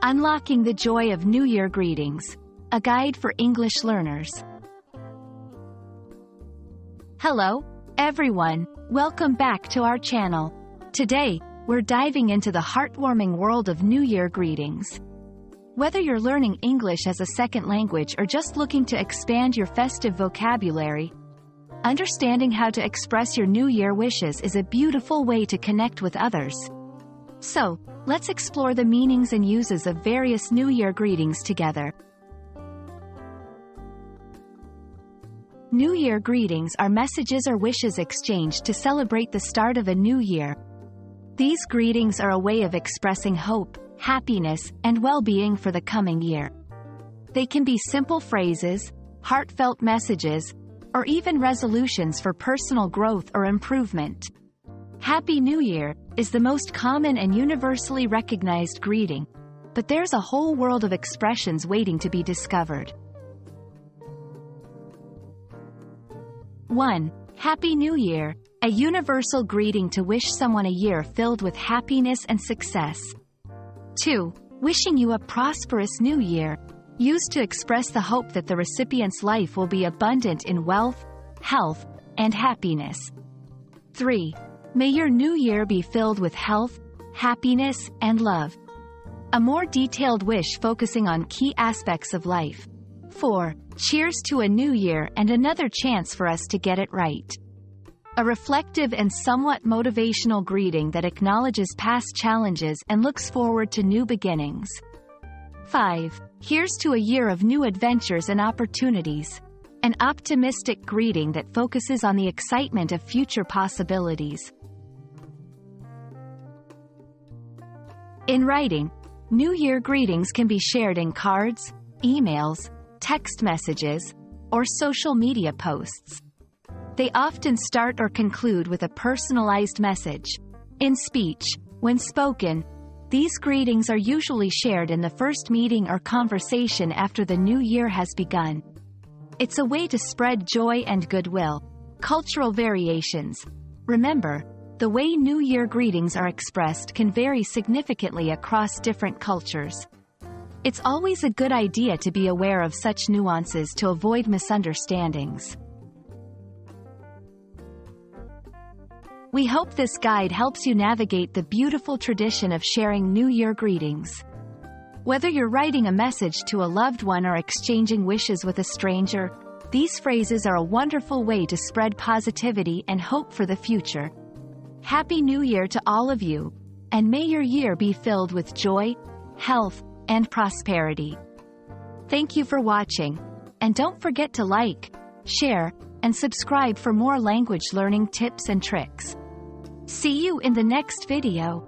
Unlocking the Joy of New Year Greetings, a guide for English learners. Hello, everyone. Welcome back to our channel. Today, we're diving into the heartwarming world of New Year greetings. Whether you're learning English as a second language or just looking to expand your festive vocabulary, understanding how to express your New Year wishes is a beautiful way to connect with others. So, let's explore the meanings and uses of various New Year greetings together. New Year greetings are messages or wishes exchanged to celebrate the start of a new year. These greetings are a way of expressing hope, happiness, and well-being for the coming year. They can be simple phrases, heartfelt messages, or even resolutions for personal growth or improvement. Happy New Year is the most common and universally recognized greeting, but there's a whole world of expressions waiting to be discovered. 1. Happy New Year, a universal greeting to wish someone a year filled with happiness and success. 2. Wishing you a prosperous new year, used to express the hope that the recipient's life will be abundant in wealth, health, and happiness. 3. May your new year be filled with health, happiness, and love. A more detailed wish focusing on key aspects of life. 4. Cheers to a new year and another chance for us to get it right. A reflective and somewhat motivational greeting that acknowledges past challenges and looks forward to new beginnings. 5. Here's to a year of new adventures and opportunities. An optimistic greeting that focuses on the excitement of future possibilities. In writing, New Year greetings can be shared in cards, emails, text messages, or social media posts. They often start or conclude with a personalized message. In speech, when spoken, these greetings are usually shared in the first meeting or conversation after the new year has begun. It's a way to spread joy and goodwill. Cultural variations. Remember, the way New Year greetings are expressed can vary significantly across different cultures. It's always a good idea to be aware of such nuances to avoid misunderstandings. We hope this guide helps you navigate the beautiful tradition of sharing New Year greetings. Whether you're writing a message to a loved one or exchanging wishes with a stranger, these phrases are a wonderful way to spread positivity and hope for the future. Happy New Year to all of you, and may your year be filled with joy, health, and prosperity. Thank you for watching, and don't forget to like, share, and subscribe for more language learning tips and tricks. See you in the next video.